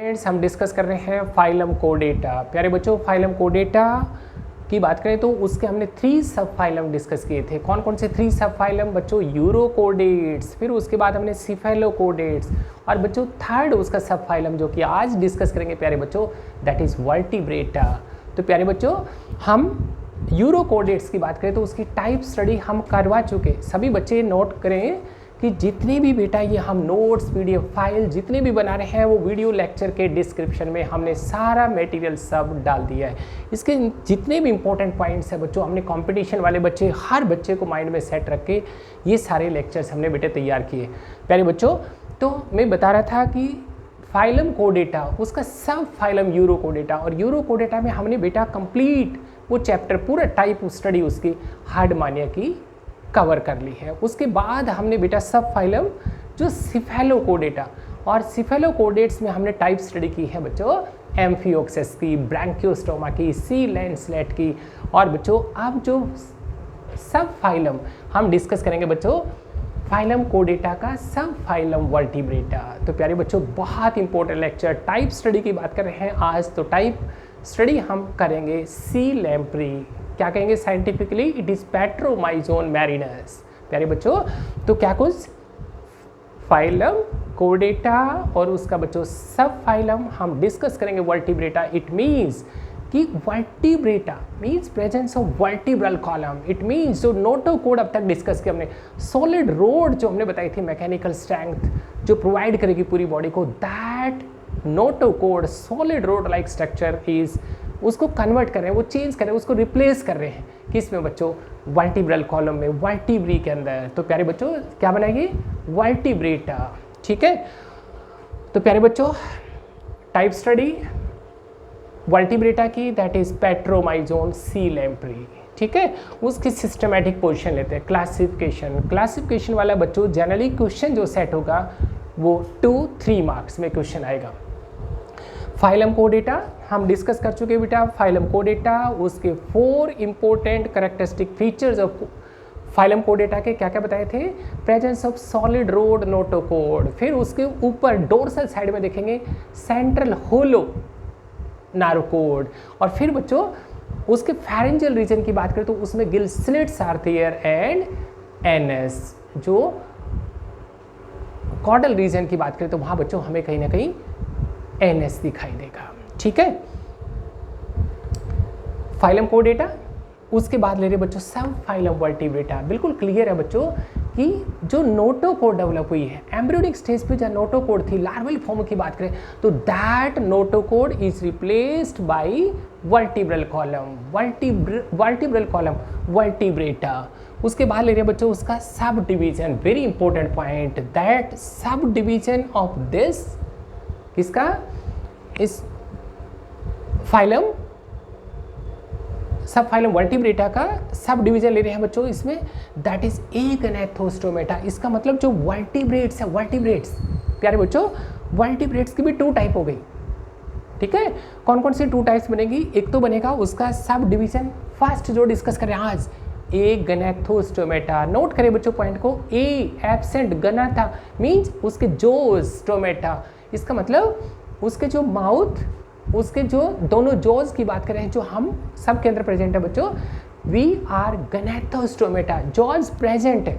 Friends हम discuss कर रहे हैं फाइलम कोडेटा। प्यारे बच्चों, फाइलम कोडेटा की बात करें तो उसके हमने 3 सब फाइलम डिस्कस किए थे। कौन कौन से 3 सब फाइलम बच्चों? यूरोकोडेट्स, फिर उसके बाद हमने सिफेलोकोडेट्स, और बच्चों थर्ड उसका सब फाइलम जो कि आज डिस्कस करेंगे प्यारे बच्चों, दैट इज वर्टिब्रेटा। तो प्यारे बच्चों, हम यूरोकोडेट्स की बात करें तो उसकी टाइप स्टडी हम करवा चुके। सभी बच्चे नोट करें कि जितने भी बेटा ये हम नोट्स पीडीएफ फाइल जितने भी बना रहे हैं वो वीडियो लेक्चर के डिस्क्रिप्शन में हमने सारा मटेरियल सब डाल दिया है। इसके जितने भी इंपॉर्टेंट पॉइंट्स हैं बच्चों, हमने कंपटीशन वाले बच्चे हर बच्चे को माइंड में सेट रख के ये सारे लेक्चर्स हमने बेटे तैयार किए। प्यारे बच्चों, तो मैं बता रहा था कि फाइलम कोडेटा उसका सब फाइलम यूरोकोडेटा, और यूरोकोडेटा में हमने बेटा कंप्लीट वो चैप्टर पूरा टाइप स्टडी उसकी हार्डमानिया की कवर कर ली है। उसके बाद हमने बेटा सब फाइलम जो सिफेलोकोडेटा, और सिफेलोकोडेट्स में हमने टाइप स्टडी की है बच्चों एम्फियोक्सेस की, ब्रैंकियोस्टोमा की, सी लैंडस्लेट की। और बच्चों अब जो सब फाइलम हम डिस्कस करेंगे बच्चों, फाइलम कोडेटा का सब फाइलम वर्टिब्रेटा। तो प्यारे बच्चों, बहुत इंपॉर्टेंट लेक्चर टाइप स्टडी की बात कर रहे हैं आज। तो टाइप स्टडी हम करेंगे सी लैम्प्री। क्या कहेंगे साइंटिफिकली? It is Petromyzon मैरिनस। प्यारे बच्चों, तो क्या कुछ फाइलम कोडेटा और उसका बच्चों सब फाइलम हम डिस्कस करेंगे वर्टिब्रेटा। इट मीन्स कि vertebrata means presence of vertebral column. It means जो नोटोकोड अब तक डिस्कस किया हमने, सॉलिड रोड जो हमने बताई थी मैकेनिकल स्ट्रेंथ जो प्रोवाइड करेगी पूरी बॉडी को, that notochord solid road like structure is, उसको कन्वर्ट कर रहे हैं, वो चेंज कर रहे हैं, उसको रिप्लेस कर रहे हैं किस में बच्चों? वर्टिब्रल कॉलम में, वर्टिब्री के अंदर। तो प्यारे बच्चों क्या बनाएगी? वर्टिब्रेटा। ठीक है, तो प्यारे बच्चों टाइप स्टडी वर्टिब्रेटा की, that is petromyzon sea lamprey. ठीक है, उसकी सिस्टमैटिक पोजीशन लेते हैं। क्लासिफिकेशन वाला बच्चों जनरली क्वेश्चन जो सेट होगा वो 2-3 मार्क्स में क्वेश्चन आएगा। फाइलम कोडेटा हम डिस्कस कर चुके बेटा। फाइलम कोडेटा उसके 4 important characteristic features of phylum कोडेटा के क्या क्या बताए थे? Presence of solid rod notochord, फिर उसके ऊपर डोर्सल साइड में देखेंगे सेंट्रल होलो नारोकोड, और फिर बच्चों उसके फेरेंजियल रीजन की बात करें तो उसमें gill slits are there and anus. जो कॉडल रीजन की बात करें तो वहां बच्चों हमें कहीं ना कहीं एनएस दिखाई देगा। ठीक है, फाइलम कोडेटा। उसके बाद ले रहे बच्चों सब फाइलम वर्टिब्रेटा। बिल्कुल क्लियर है बच्चों कि जो नोटोकोड डेवलप हुई है एम्ब्रियोनिक स्टेज पे, जो नोटोकोड थी लार्वल फॉर्म की बात करें तो that notochord is replaced by vertebral column, vertebral column vertebrata. उसके बाद ले रहे बच्चों उसका sub division, very important point, that sub division of this किसका? इस फाइलम सब फाइलम वर्टिब्रेटा का सब डिवीजन ले रहे हैं बच्चों इसमें, दैट इज एगनेथोस्टोमेटा। इसका मतलब जो वर्टिब्रेट्स है, वर्टिब्रेट्स प्यारे बच्चों, वर्टिब्रेट्स की भी 2 टाइप हो गई। ठीक है, कौन कौन सी 2 टाइप्स बनेगी? एक तो बनेगा उसका सब डिवीजन फर्स्ट जो डिस्कस करें आज, एगनेथोस्टोमेटा। नोट करें बच्चों पॉइंट को, ए एब्सेंट गना था मीन्स उसके जोज स्टोमेटा, इसका मतलब उसके जो माउथ, उसके जो दोनों जोज की बात करें जो हम सब के अंदर प्रेजेंट है बच्चों, we are gnathostomata, jaws present है।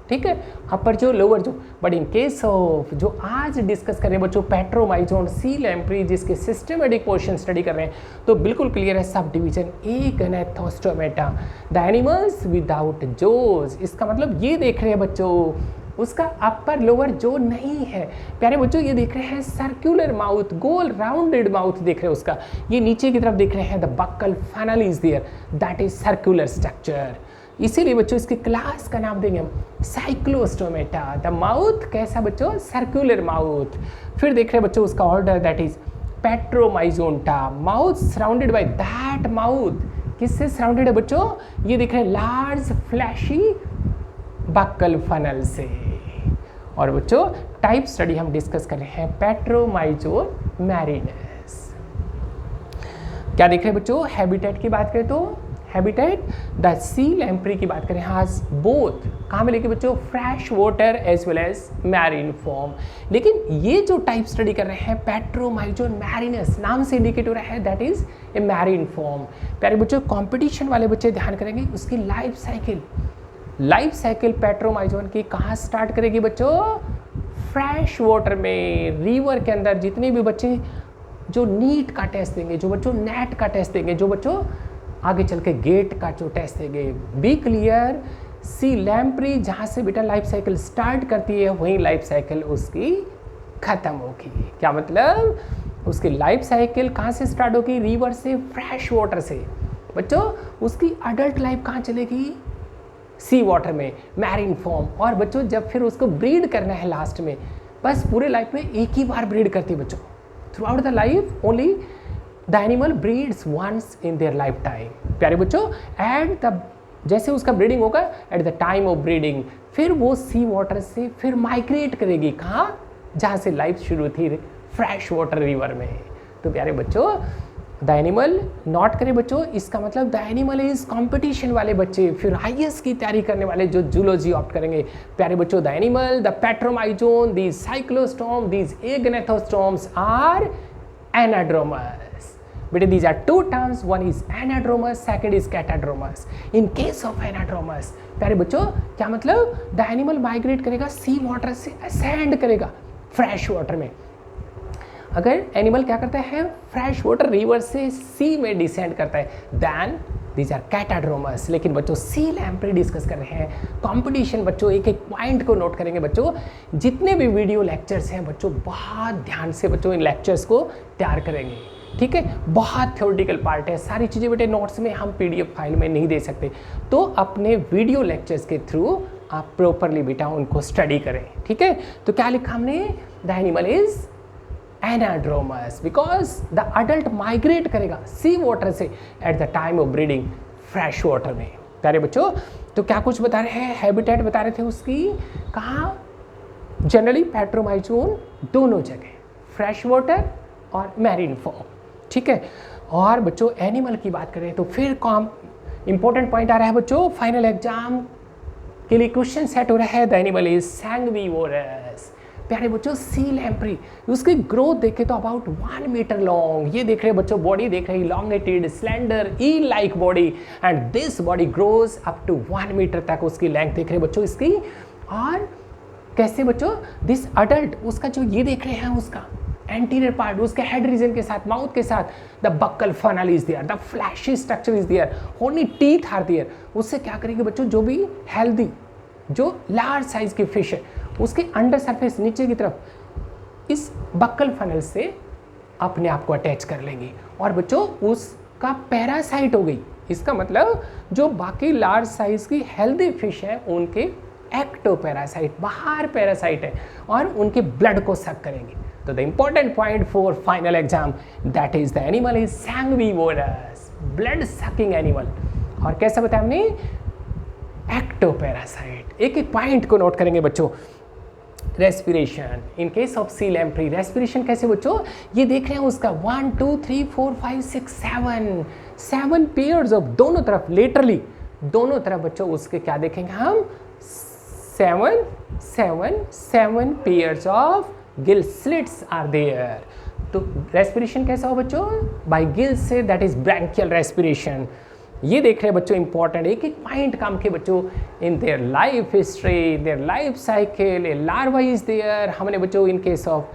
ठीक है, अपर जो लोअर जो, बट इन केस ऑफ जो आज डिस्कस कर रहे हैं बच्चों पेट्रोमाइजोन सी लैम्प्री जिसके सिस्टमेटिक पोर्शन स्टडी कर रहे हैं, तो बिल्कुल क्लियर है subdivision Agnathostomata, the animals without jaws. इसका मतलब ये देख रहे हैं बच्चों उसका अपर लोअर जो नहीं है। प्यारे बच्चों ये देख रहे हैं सर्कुलर माउथ, गोल राउंडेड माउथ देख रहे हैं उसका। ये नीचे की तरफ देख रहे हैं the buccal funnel is there, that is circular structure. इसीलिए बच्चों इसकी क्लास का नाम देंगे हम साइक्लोस्टोमेटा। द माउथ कैसा बच्चों? Circular mouth. फिर देख रहे हैं बच्चों उसका order, that is Petromyzonta, mouth surrounded by that mouth. किससे सराउंडेड है बच्चों? ये देख रहे हैं लार्ज फ्लैशी बक्कल फनल से। और बच्चों टाइप स्टडी हम डिस्कस कर रहे हैं पेट्रोमाइजोन मैरिनस। क्या देख रहे हैं बच्चों? हैबिटेट की बात करें तो हैबिटेट द सी लैम्प्री की बात करें हाज बोथ कहाँ मिलेगी बच्चों, fresh water as well as marine form. लेकिन ये जो टाइप स्टडी कर रहे हैं पेट्रोमाइजोन मैरिनस नाम से इंडिकेट हो रहा है that is a marine form. प्यारे बच्चों कंपटीशन वाले बच्चे ध्यान करेंगे उसकी लाइफ साइकिल पेट्रोमाइजोन की कहाँ स्टार्ट करेगी बच्चों, फ्रेश वाटर में, रिवर के अंदर। जितने भी बच्चे जो नीट का टेस्ट देंगे, जो बच्चों नेट का टेस्ट देंगे, जो बच्चों आगे चल के गेट का जो टेस्ट देंगे, बी क्लियर, सी लैम्प्री जहाँ से बेटा लाइफ साइकिल स्टार्ट करती है वहीं लाइफ साइकिल उसकी खत्म होगी। क्या मतलब, उसकी लाइफ साइकिल कहाँ से स्टार्ट होगी, रिवर से, फ्रेश वाटर से। बच्चों उसकी अडल्ट लाइफ कहाँ चलेगी, सी वाटर में, मैरीन फॉर्म। और बच्चों जब फिर उसको ब्रीड करना है लास्ट में, बस पूरे लाइफ में एक ही बार ब्रीड करती है बच्चों, throughout the life only the animal breeds once in their lifetime. प्यारे बच्चों एट द जैसे उसका ब्रीडिंग होगा at the time of breeding, फिर वो सी वाटर से फिर माइग्रेट करेगी कहाँ, जहाँ से लाइफ शुरू थी, फ्रेश वाटर रिवर में। तो प्यारे बच्चों द एनिमल नॉट करे बच्चों, इसका मतलब द एनिमल इज कंपटीशन वाले बच्चे, फिर IAS की तैयारी करने वाले जो जूलॉजी ऑप्ट करेंगे। प्यारे बच्चों the animal, the Petromyzon, these cyclostome, these agnathostomes are anadromous. बेटे these are two terms, one is anadromous, second is catadromous. In case of anadromous, प्यारे बच्चों क्या मतलब, द एनिमल माइग्रेट करेगा सी वाटर से असेंड करेगा फ्रेश वाटर में। अगर एनिमल क्या करता है, फ्रेश वाटर रिवर से सी में डिसेंड करता है, देन दीज आर कैटाड्रोमस। लेकिन बच्चों सी लैम्प्री डिस्कस कर रहे हैं, कंपटीशन। बच्चों एक एक पॉइंट को नोट करेंगे बच्चों, जितने भी वीडियो लेक्चर्स हैं बच्चों बहुत ध्यान से बच्चों इन लेक्चर्स को तैयार करेंगे, ठीक है। बहुत थ्योरेटिकल पार्ट है, सारी चीज़ें बेटे नोट्स में हम PDF फाइल में नहीं दे सकते, तो अपने वीडियो लेक्चर्स के थ्रू आप प्रॉपरली बेटा उनको स्टडी करें, ठीक है। तो क्या लिखा हमने, the animal is anadromous because the adult migrate करेगा सी वाटर से eight the time of breeding fresh water में। प्यारे बच्चों तो क्या कुछ बता रहे हैं, हैबिटेट बता रहे थे उसकी, कहाँ जनरली पेट्रोमाइजोन दोनों जगह, फ्रेश वाटर और मैरीन फॉर्म, ठीक है। और बच्चों एनिमल की बात करें तो फिर कॉम इंपॉर्टेंट पॉइंट आ रहा है बच्चों, फाइनल एग्जाम के लिए क्वेश्चन सेट हो रहा है, द एनिमल इज सैंग्विवोरस। प्यारे बच्चों सी लैम्प्री, उसकी ग्रोथ देखे तो अबाउट 1 मीटर लॉन्ग, ये देख रहे हैं बच्चों, बॉडी देख रहे हैं elongated slender eel like body and this body grows up to 1 metre तक उसकी लेंथ देख रहे हैं बच्चों इसकी। और कैसे बच्चों, दिस अडल्ट उसका जो ये देख रहे हैं उसका एंटीरियर पार्ट, उसके हेड रीजन के साथ, माउथ के साथ, the buccal funnel is there, the fleshy structure is there, only teeth are there. उससे क्या करेंगे बच्चों, जो भी हेल्दी जो लार्ज साइज की फिश है उसके अंडर सरफेस नीचे की तरफ इस बक्कल फनल से अपने आप को अटैच कर लेंगे और बच्चों उसका पैरासाइट हो गई। इसका मतलब जो बाकी लार्ज साइज की हेल्दी फिश है उनके एक्टोपैरासाइट, बाहर पैरासाइट है और उनके ब्लड को सक करेंगे। तो the important point for final exam that is the animal is sanguivorous, blood sucking animal. और कैसा बताया हमने, एक्टोपैरासाइट। एक एक पॉइंट को नोट करेंगे बच्चों। Respiration, in case of sea lamprey respiration कैसे बच्चों, ये देख रहे हैं उसका 1 2 3 4 5 6 7 पेयर्स ऑफ दोनों तरफ, लेटरली दोनों तरफ बच्चों उसके क्या देखेंगे हम, 7 pairs of gill slits are there. तो रेस्पिरेशन कैसा हो बच्चों, बाय गिल से, दैट इज ब्रैंकियल रेस्पिरेशन। ये देख रहे हैं बच्चों इंपॉर्टेंट, एक एक पॉइंट काम के बच्चों। In their life history, their life cycle, a larva is there. हमने बच्चों in case of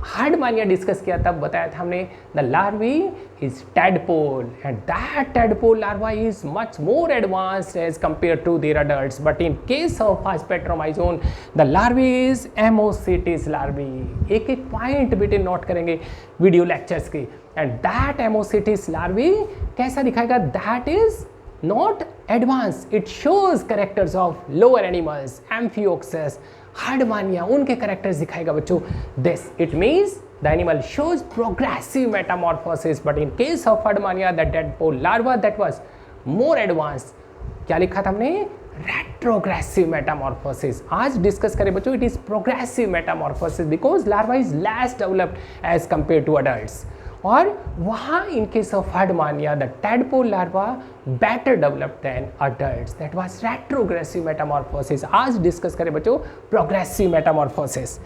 Herdmania discuss किया, तब बताया था हमने the larvae is tadpole and that tadpole larva is much more advanced as compare to their adults, but in case of Petromyzon the larvae is ammocoetes larvae. एक एक point बेटे note करेंगे video lectures के। And that ammocoetes larvae कैसा दिखाएगा, that is not advance, it shows characters of lower animals, amphioxus, Herdmania, उनके characters दिखाएगा बच्चों। This it means the animal shows progressive metamorphosis, but in case of Herdmania the tadpole larva that was more advance, क्या लिखा था हमने, retrogressive metamorphosis. आज discuss करें बच्चों, it is progressive metamorphosis because larva is less developed as compare to adults. और वहाँ in case of herdmania the tadpole larva better developed than adults, that was retrogressive metamorphosis. आज discuss करें बच्चों progressive Metamorphosis,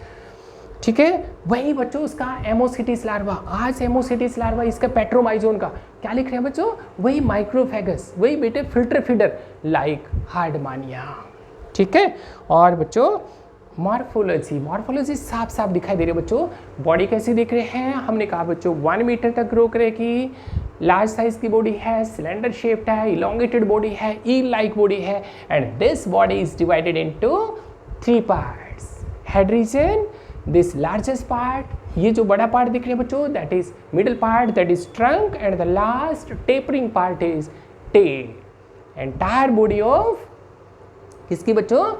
ठीक है। वही बच्चों उसका एमोसिटिस लार्वा, आज एमोसिटिस लार्वा इसका पेट्रोमाइजोन का क्या लिख रहे हैं बच्चों, वही माइक्रोफेगस, वही बेटे फिल्टर फीडर लाइक हार्डमानिया, ठीक है। और बच्चों मॉर्फोलॉजी, मॉर्फोलॉजी साफ साफ दिखाई दे रही है बच्चों। बॉडी कैसी दिख रहे हैं, हमने कहा बच्चों 1 मीटर तक ग्रो करेगी, लार्ज साइज की बॉडी है, सिलेंडर शेप्ड है, इलोंगेटेड बॉडी है, ईल लाइक बॉडी है, and this body is divided into 3 parts. Head region, this largest part, ये जो बड़ा पार्ट दिख रहे हैं बच्चों, that is middle part, that is trunk, and the last tapering part is tail. Entire body of किसकी बच्चों,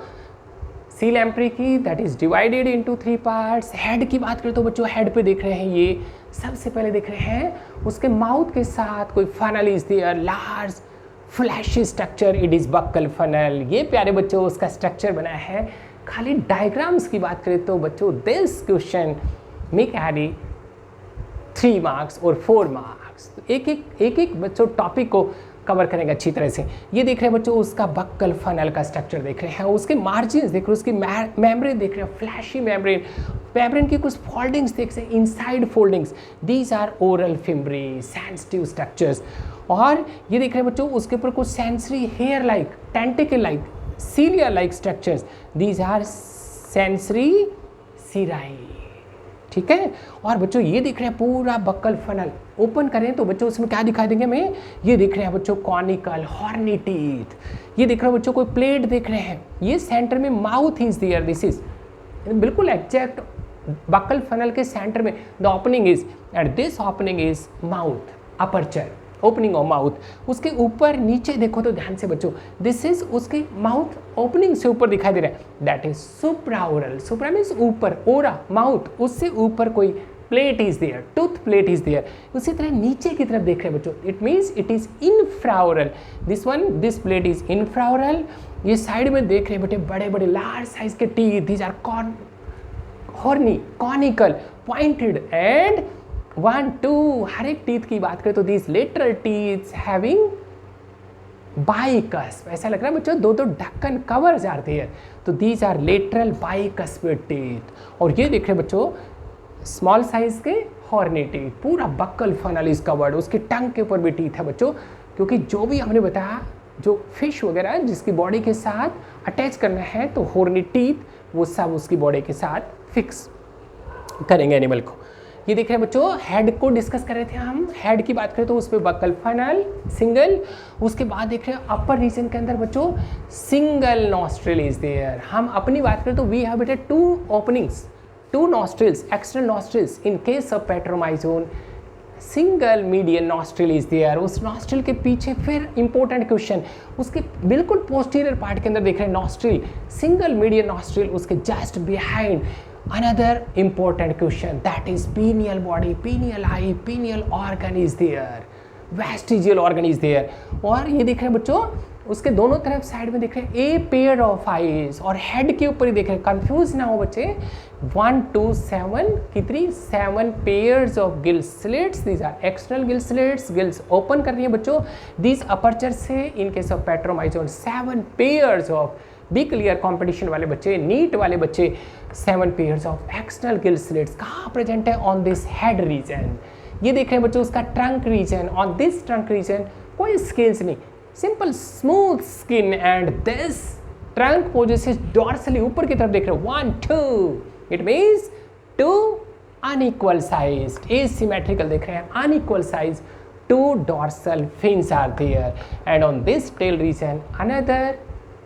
सी लैम्प्री की, that is divided into 3 parts. Head की बात करें तो बच्चों हेड पे देख रहे हैं, ये सबसे पहले देख रहे हैं उसके माउथ के साथ कोई funnel is there, large fleshy structure, it is buccal funnel. ये प्यारे बच्चों उसका स्ट्रक्चर बना है। खाली डायग्राम्स की बात करें तो बच्चों दिस क्वेश्चन में कैरी 3 मार्क्स और 4 मार्क्स। तो एक बच्चों टॉपिक को कवर करेंगे अच्छी तरह से। ये देख रहे हैं बच्चों उसका बक्कल फनल का स्ट्रक्चर देख रहे हैं, उसके मार्जिन देख रहे हैं, उसकी मेम्ब्रेन देख रहे हैं, फ्लैशी मेम्ब्रेन, मेम्ब्रेन की कुछ फोल्डिंग्स देख रहे हैं, inside foldings, these are oral fimbriae sensitive structures. और ये देख रहे हैं बच्चों उसके ऊपर कुछ sensory hair like, tentacle like, cilia like structures, these are sensory cirri, ठीक है। और बच्चों ये दिख रहे हैं पूरा बक्कल फनल, ओपन करें तो बच्चों उसमें क्या दिखाई देंगे हमें, ये दिख रहे हैं बच्चों कॉनिकल हॉर्नी टीथ, ये दिख रहे हैं बच्चों कोई प्लेट देख रहे हैं, ये सेंटर में mouth is there, this is बिल्कुल एग्जैक्ट बक्कल फनल के सेंटर में the opening is, and this opening is mouth aperture, opening of mouth. उसके ऊपर नीचे देखो तो ध्यान से बच्चों, दिस इज उसके माउथ ओपनिंग से ऊपर दिखाई दे रहा है, that is supraoral, supra means ऊपर, ओरा माउथ, उससे ऊपर कोई plate is there, tooth plate is there. उसी तरह नीचे की तरफ देख रहे हैं बच्चों, it means it is infraoral, this one, this plate is infraoral. ये साइड में देख रहे हैं बेटे बड़े बड़े लार्ज साइज के teeth, these are horny, conical, pointed, and 1 2 हर एक टीथ की बात करें तो these lateral teeth having bicusp, ऐसा लग रहा है बच्चों 2 ढक्कन कवर जाते हैं, तो these are lateral bicuspid teeth. और ये देख रहे हैं बच्चों स्मॉल साइज के हॉर्नी टीथ, पूरा बक्कल फनल इज कवर्ड, उसके टंग के ऊपर भी टीथ है बच्चों, क्योंकि जो भी हमने बताया जो फिश वगैरह जिसकी बॉडी के साथ अटैच करना है तो हॉर्नी टीथ वो सब उसकी बॉडी के साथ फिक्स करेंगे एनिमल को। ये देख रहे हैं बच्चों हेड को डिस्कस कर रहे थे हम, हेड की बात करें तो उस पर बक्कल फनल सिंगल, उसके बाद देख रहे हैं अपर रीजन के अंदर बच्चों सिंगल नॉस्ट्रिल इज देयर। हम अपनी बात करें तो वी हैव बेटे 2 openings, 2 nostrils, external nostrils. In case of petromyzon single median nostril is there. उस नॉस्ट्रिल के पीछे फिर इंपॉर्टेंट क्वेश्चन, उसके बिल्कुल पोस्टीरियर पार्ट के अंदर देख रहे हैं नॉस्ट्रिल, सिंगल मीडियन नॉस्ट्रिल, उसके just behind another important question, that is pineal body, pineal eye, pineal organ is there, vestigial organ is there। और ये देख रहे हैं बच्चों उसके दोनों तरफ साइड में देख रहे हैं ए पेयर ऑफ आईज, और हेड के ऊपर ही देख रहे हैं, कंफ्यूज ना हो बच्चे, 1 2 7 कितनी 7 pairs of gill slits, these are external gill slits, gills open कर रही है बच्चों, दीज अपर्चर से in case of petromyzon 7 pairs of, be clear competition वाले बच्चे, नीट वाले बच्चे, 7 pairs of external gill slits कहाँ प्रेजेंट है, ऑन दिस हेड रीजन। ये देख रहे हैं बच्चों उसका trunk region, on this trunk region कोई स्केल्स नहीं, simple smooth skin, and this trunk possesses dorsally, ऊपर की तरफ देख रहे हो 1 2, it means 2 unequal size, asymmetrical देख रहे हैं, unequal size, 2 dorsal fins are there, and on this tail region another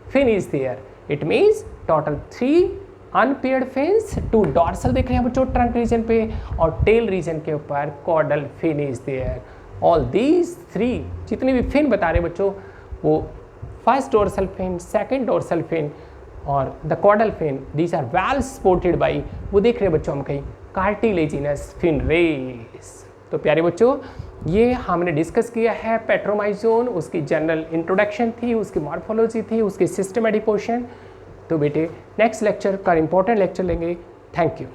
fin is there, it means total 3 unpaired fins, 2 dorsal देख रहे हैं बच्चों ट्रंक रीजन पे, और टेल रीजन के ऊपर caudal fin is there। all these 3 जितने भी फिन बता रहे हैं बच्चों वो first dorsal fin, second dorsal fin और the caudal fin, these are well supported by, वो देख रहे हैं बच्चों हम कहीं cartilaginous fin rays। तो प्यारे बच्चों ये हमने डिस्कस किया है पेट्रोमाइजोन, उसकी जनरल इंट्रोडक्शन थी, उसकी मॉर्फोलॉजी थी, उसकी सिस्टमेटिक पोर्शन। तो बेटे नेक्स्ट लेक्चर का इंपॉर्टेंट लेक्चर लेंगे। Thank you.